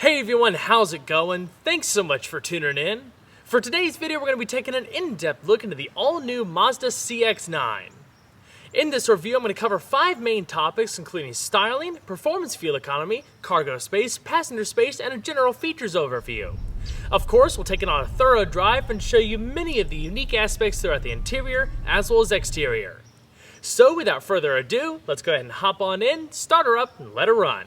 Hey everyone, how's it going? Thanks so much for tuning in. For today's video, we're going to be taking an in-depth look into the all-new Mazda CX-9. In this review, I'm going to cover 5 main topics, including styling, performance fuel economy, cargo space, passenger space, and a general features overview. Of course, we'll take it on a thorough drive and show you many of the unique aspects throughout the interior as well as exterior. So without further ado, let's go ahead and hop on in, start her up, and let her run.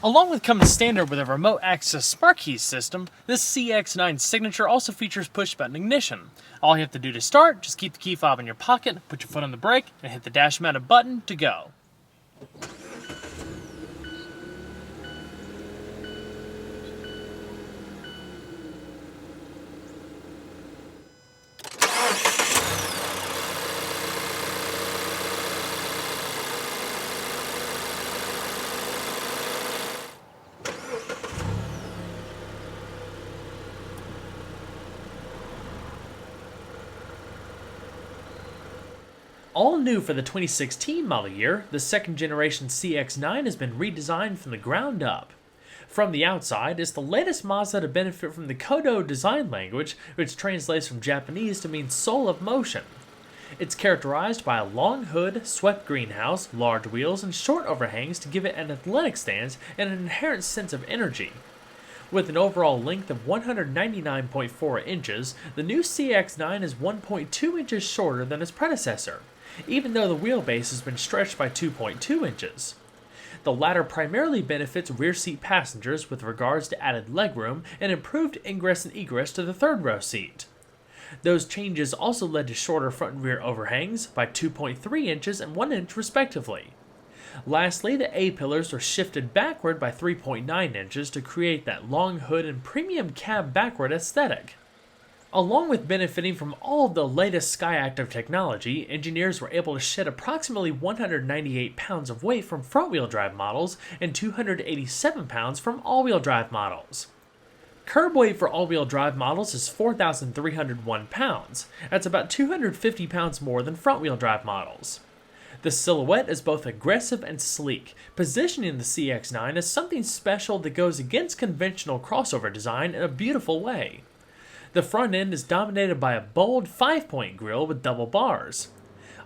Along with coming standard with a remote access smart key system, this CX-9 signature also features push button ignition. All you have to do to start, just keep the key fob in your pocket, put your foot on the brake, and hit the dash mounted button to go. All new for the 2016 model year, the second generation CX-9 has been redesigned from the ground up. From the outside, it's the latest Mazda to benefit from the Kodo design language, which translates from Japanese to mean soul of motion. It's characterized by a long hood, swept greenhouse, large wheels, and short overhangs to give it an athletic stance and an inherent sense of energy. With an overall length of 199.4 inches, the new CX-9 is 1.2 inches shorter than its predecessor, even though the wheelbase has been stretched by 2.2 inches. The latter primarily benefits rear seat passengers with regards to added legroom and improved ingress and egress to the third row seat. Those changes also led to shorter front and rear overhangs by 2.3 inches and 1 inch respectively. Lastly, the A-pillars were shifted backward by 3.9 inches to create that long hood and premium cab backward aesthetic. Along with benefiting from all of the latest SkyActiv technology, engineers were able to shed approximately 198 pounds of weight from front-wheel drive models and 287 pounds from all-wheel drive models. Curb weight for all-wheel drive models is 4,301 pounds. That's about 250 pounds more than front-wheel drive models. The silhouette is both aggressive and sleek, positioning the CX-9 as something special that goes against conventional crossover design in a beautiful way. The front end is dominated by a bold 5-point grille with double bars.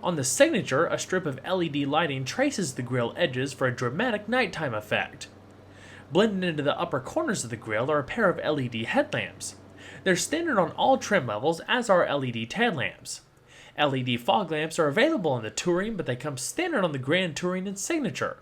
On the signature, a strip of LED lighting traces the grille edges for a dramatic nighttime effect. Blending into the upper corners of the grille are a pair of LED headlamps. They're standard on all trim levels, as are LED tail lamps. LED fog lamps are available in the Touring, but they come standard on the Grand Touring and Signature.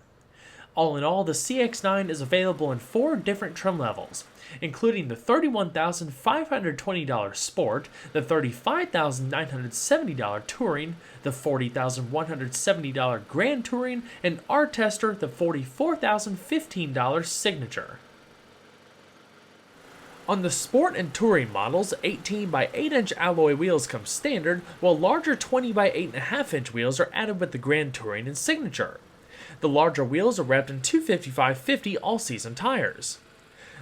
All in all, the CX-9 is available in 4 different trim levels, including the $31,520 Sport, the $35,970 Touring, the $40,170 Grand Touring, and R-Tester, the $44,015 Signature. On the Sport and Touring models, 18 by 8 inch alloy wheels come standard, while larger 20 by 8.5 inch wheels are added with the Grand Touring and Signature. The larger wheels are wrapped in 255/50 all-season tires.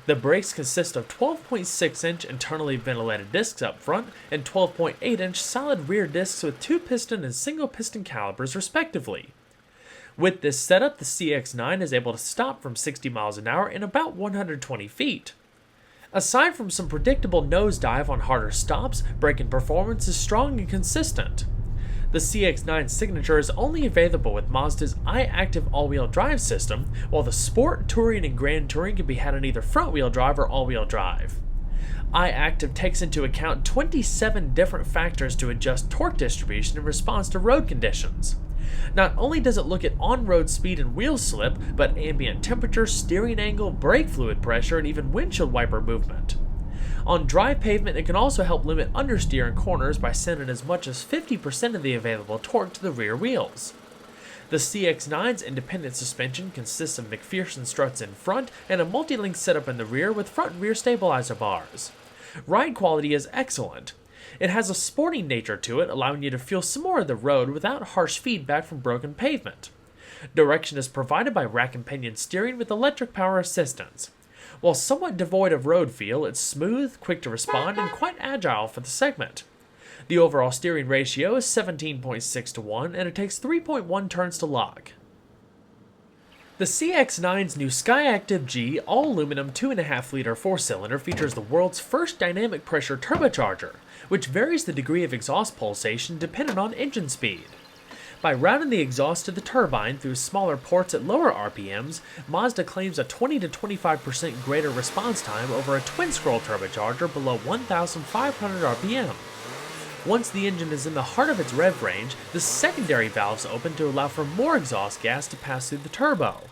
The brakes consist of 12.6 inch internally ventilated discs up front and 12.8 inch solid rear discs with 2-piston and single-piston calipers respectively. With this setup, the CX-9 is able to stop from 60 miles an hour in about 120 feet. Aside from some predictable nosedive on harder stops, braking performance is strong and consistent. The CX-9 Signature is only available with Mazda's iActiv all-wheel drive system, while the Sport, Touring, and Grand Touring can be had on either front-wheel drive or all-wheel drive. iActiv takes into account 27 different factors to adjust torque distribution in response to road conditions. Not only does it look at on-road speed and wheel slip, but ambient temperature, steering angle, brake fluid pressure, and even windshield wiper movement. On dry pavement, it can also help limit understeer in corners by sending as much as 50% of the available torque to the rear wheels. The CX-9's independent suspension consists of McPherson struts in front and a multi-link setup in the rear with front and rear stabilizer bars. Ride quality is excellent. It has a sporting nature to it, allowing you to feel some more of the road without harsh feedback from broken pavement. Direction is provided by rack and pinion steering with electric power assistance. While somewhat devoid of road feel, it's smooth, quick to respond, and quite agile for the segment. The overall steering ratio is 17.6 to 1, and it takes 3.1 turns to lock. The CX-9's new Skyactiv G all-aluminum 2.5-liter four-cylinder features the world's first dynamic pressure turbocharger, which varies the degree of exhaust pulsation dependent on engine speed. By routing the exhaust to the turbine through smaller ports at lower RPMs, Mazda claims a 20 to 25% greater response time over a twin-scroll turbocharger below 1,500 RPM. Once the engine is in the heart of its rev range, the secondary valves open to allow for more exhaust gas to pass through the turbo.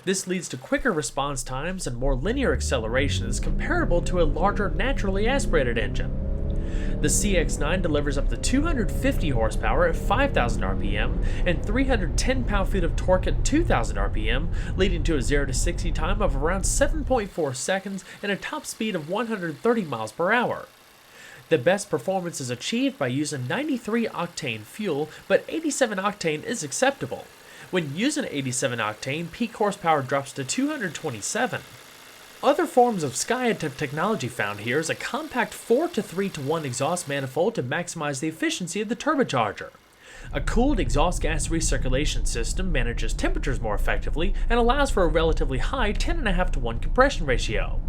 This leads to quicker response times and more linear accelerations comparable to a larger naturally aspirated engine. The CX-9 delivers up to 250 horsepower at 5,000 RPM and 310 pound-feet of torque at 2,000 RPM, leading to a 0 to 60 time of around 7.4 seconds and a top speed of 130 miles per hour. The best performance is achieved by using 93 octane fuel, but 87 octane is acceptable. When using 87 octane, peak horsepower drops to 227. Other forms of Skyactiv technology found here is a compact 4 to 3 to 1 exhaust manifold to maximize the efficiency of the turbocharger. A cooled exhaust gas recirculation system manages temperatures more effectively and allows for a relatively high 10.5 to 1 compression ratio.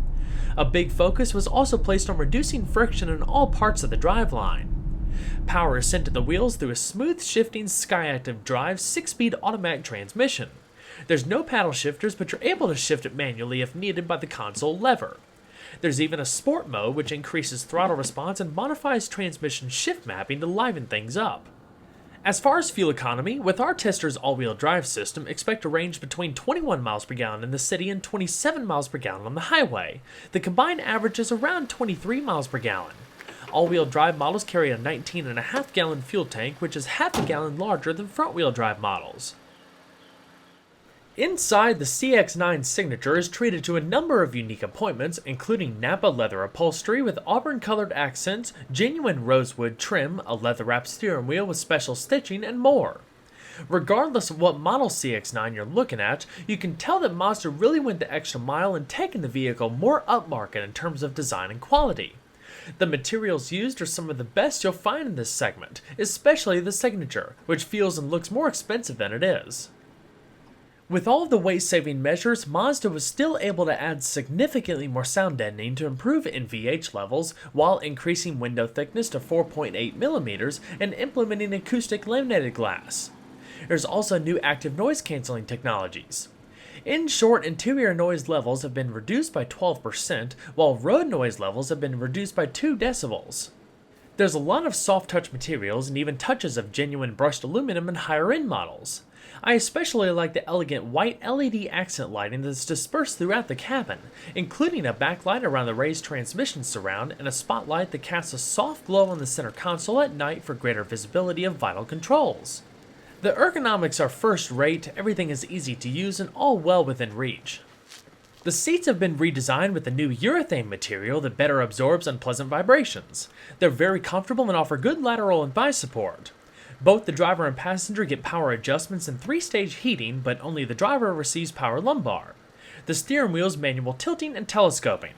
A big focus was also placed on reducing friction in all parts of the driveline. Power is sent to the wheels through a smooth shifting Skyactiv Drive 6-speed automatic transmission. There's no paddle shifters, but you're able to shift it manually if needed by the console lever. There's even a sport mode which increases throttle response and modifies transmission shift mapping to liven things up. As far as fuel economy, with our tester's all-wheel drive system, expect a range between 21 miles per gallon in the city and 27 miles per gallon on the highway. The combined average is around 23 miles per gallon. All-wheel drive models carry a 19.5 gallon fuel tank, which is half a gallon larger than front-wheel drive models. Inside, the CX-9 signature is treated to a number of unique appointments, including Napa leather upholstery with auburn-colored accents, genuine rosewood trim, a leather-wrapped steering wheel with special stitching, and more. Regardless of what model CX-9 you're looking at, you can tell that Mazda really went the extra mile in taking the vehicle more upmarket in terms of design and quality. The materials used are some of the best you'll find in this segment, especially the signature, which feels and looks more expensive than it is. With all of the weight-saving measures, Mazda was still able to add significantly more sound deadening to improve NVH levels while increasing window thickness to 4.8 millimeters and implementing acoustic laminated glass. There's also new active noise canceling technologies. In short, interior noise levels have been reduced by 12%, while road noise levels have been reduced by 2 decibels. There's a lot of soft-touch materials and even touches of genuine brushed aluminum in higher-end models. I especially like the elegant white LED accent lighting that's dispersed throughout the cabin, including a backlight around the raised transmission surround and a spotlight that casts a soft glow on the center console at night for greater visibility of vital controls. The ergonomics are first-rate, everything is easy to use, and all well within reach. The seats have been redesigned with a new urethane material that better absorbs unpleasant vibrations. They're very comfortable and offer good lateral and thigh support. Both the driver and passenger get power adjustments and 3-stage heating, but only the driver receives power lumbar. The steering wheel is manual tilting and telescoping.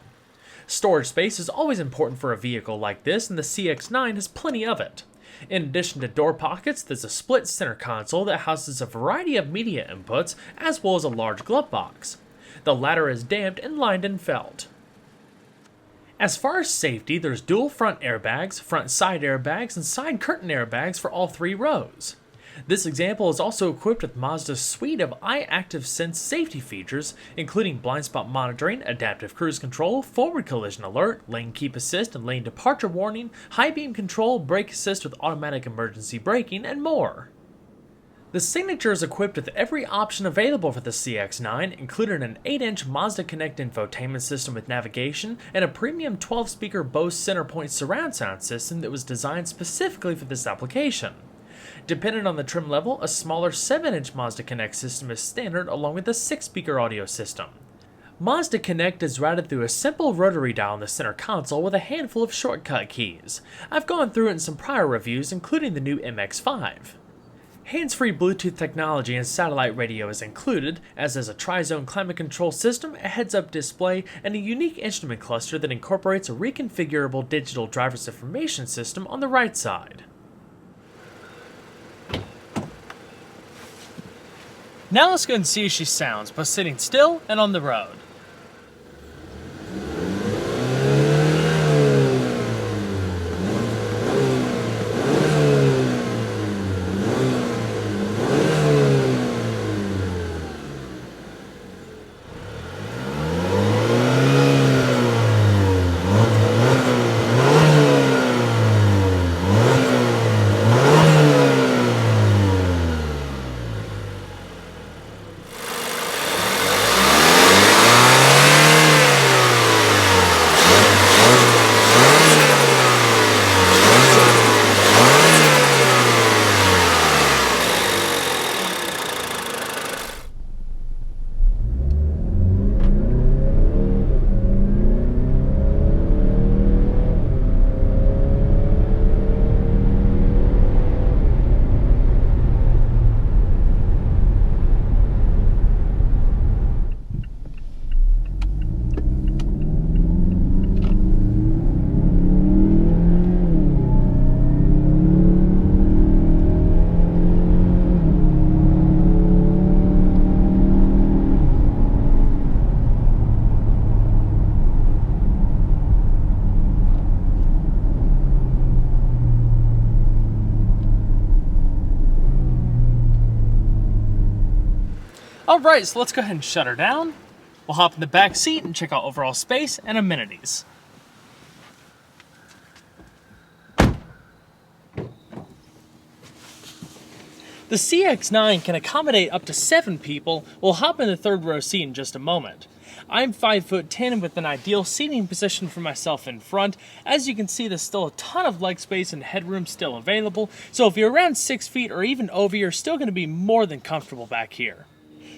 Storage space is always important for a vehicle like this, and the CX-9 has plenty of it. In addition to door pockets, there's a split center console that houses a variety of media inputs, as well as a large glove box. The latter is damped and lined in felt. As far as safety, there's dual front airbags, front side airbags, and side curtain airbags for all 3 rows. This example is also equipped with Mazda's suite of iActive-Sense safety features, including blind spot monitoring, adaptive cruise control, forward collision alert, lane keep assist and lane departure warning, high beam control, brake assist with automatic emergency braking, and more. The Signature is equipped with every option available for the CX-9, including an 8-inch Mazda Connect infotainment system with navigation and a premium 12-speaker Bose Centerpoint surround sound system that was designed specifically for this application. Depending on the trim level, a smaller 7-inch Mazda Connect system is standard along with a 6-speaker audio system. Mazda Connect is routed through a simple rotary dial in the center console with a handful of shortcut keys. I've gone through it in some prior reviews, including the new MX-5. Hands-free Bluetooth technology and satellite radio is included, as is a tri-zone climate control system, a heads-up display, and a unique instrument cluster that incorporates a reconfigurable digital driver's information system on the right side. Now let's go and see how she sounds, both sitting still and on the road. Alright, so let's go ahead and shut her down. We'll hop in the back seat and check out overall space and amenities. The CX-9 can accommodate up to 7 people. We'll hop in the third row seat in just a moment. I'm 5'10" with an ideal seating position for myself in front. As you can see, there's still a ton of leg space and headroom still available, so if you're around 6 feet or even over, you're still going to be more than comfortable back here.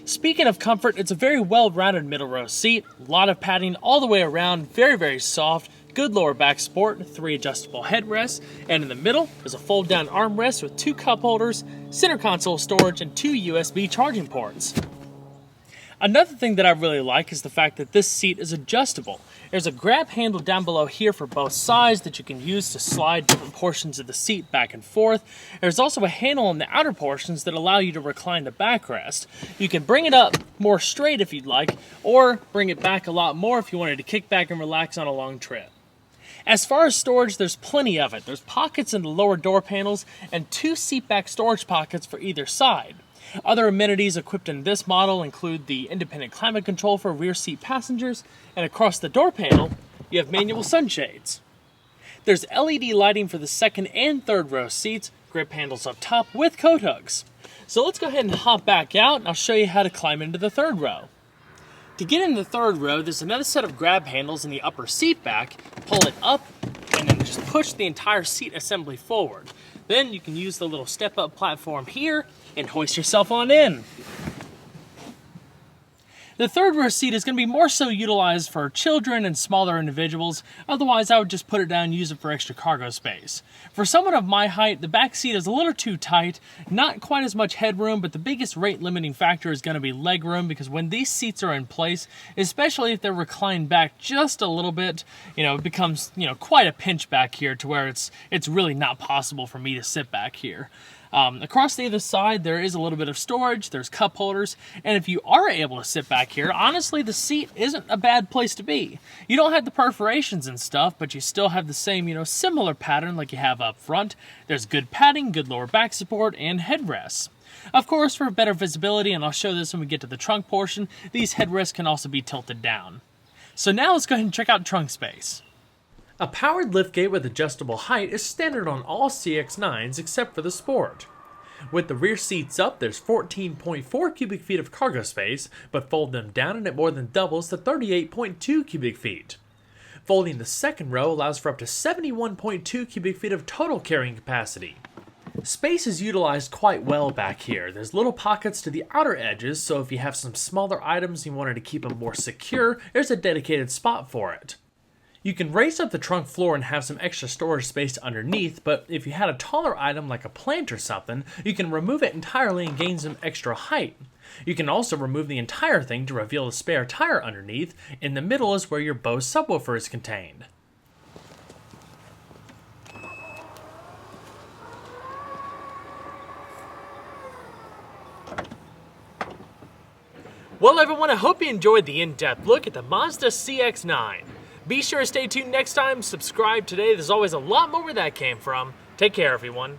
Speaking of comfort, it's a very well-rounded middle row seat, a lot of padding all the way around, very soft, good lower back support, 3 adjustable headrests, and in the middle is a fold-down armrest with 2 cup holders, center console storage, and 2 USB charging ports. Another thing that I really like is the fact that this seat is adjustable. There's a grab handle down below here for both sides that you can use to slide different portions of the seat back and forth. There's also a handle on the outer portions that allow you to recline the backrest. You can bring it up more straight if you'd like, or bring it back a lot more if you wanted to kick back and relax on a long trip. As far as storage, there's plenty of it. There's pockets in the lower door panels and 2 seat back storage pockets for either side. Other amenities equipped in this model include the independent climate control for rear seat passengers, and across the door panel, you have manual sunshades. There's LED lighting for the second and third row seats, grip handles up top with coat hooks. So let's go ahead and hop back out and I'll show you how to climb into the third row. To get in the third row, there's another set of grab handles in the upper seat back. Pull it up and then just push the entire seat assembly forward. Then you can use the little step-up platform here and hoist yourself on in. The third row seat is going to be more so utilized for children and smaller individuals. Otherwise, I would just put it down and use it for extra cargo space. For someone of my height, the back seat is a little too tight, not quite as much headroom, but the biggest rate limiting factor is going to be leg room, because when these seats are in place, especially if they're reclined back just a little bit, it becomes, quite a pinch back here to where it's really not possible for me to sit back here. Across the other side, there is a little bit of storage, there's cup holders, and if you are able to sit back here, honestly, the seat isn't a bad place to be. You don't have the perforations and stuff, but you still have the same, similar pattern like you have up front. There's good padding, good lower back support, and headrests. Of course, for better visibility, and I'll show this when we get to the trunk portion, these headrests can also be tilted down. So now let's go ahead and check out trunk space. A powered liftgate with adjustable height is standard on all CX-9s except for the Sport. With the rear seats up, there's 14.4 cubic feet of cargo space, but fold them down and it more than doubles to 38.2 cubic feet. Folding the second row allows for up to 71.2 cubic feet of total carrying capacity. Space is utilized quite well back here. There's little pockets to the outer edges, so if you have some smaller items and you wanted to keep them more secure, there's a dedicated spot for it. You can raise up the trunk floor and have some extra storage space underneath, but if you had a taller item like a plant or something, you can remove it entirely and gain some extra height. You can also remove the entire thing to reveal the spare tire underneath. In the middle is where your Bose subwoofer is contained. Well everyone, I hope you enjoyed the in-depth look at the Mazda CX-9. Be sure to stay tuned next time, subscribe today, there's always a lot more where that came from. Take care everyone.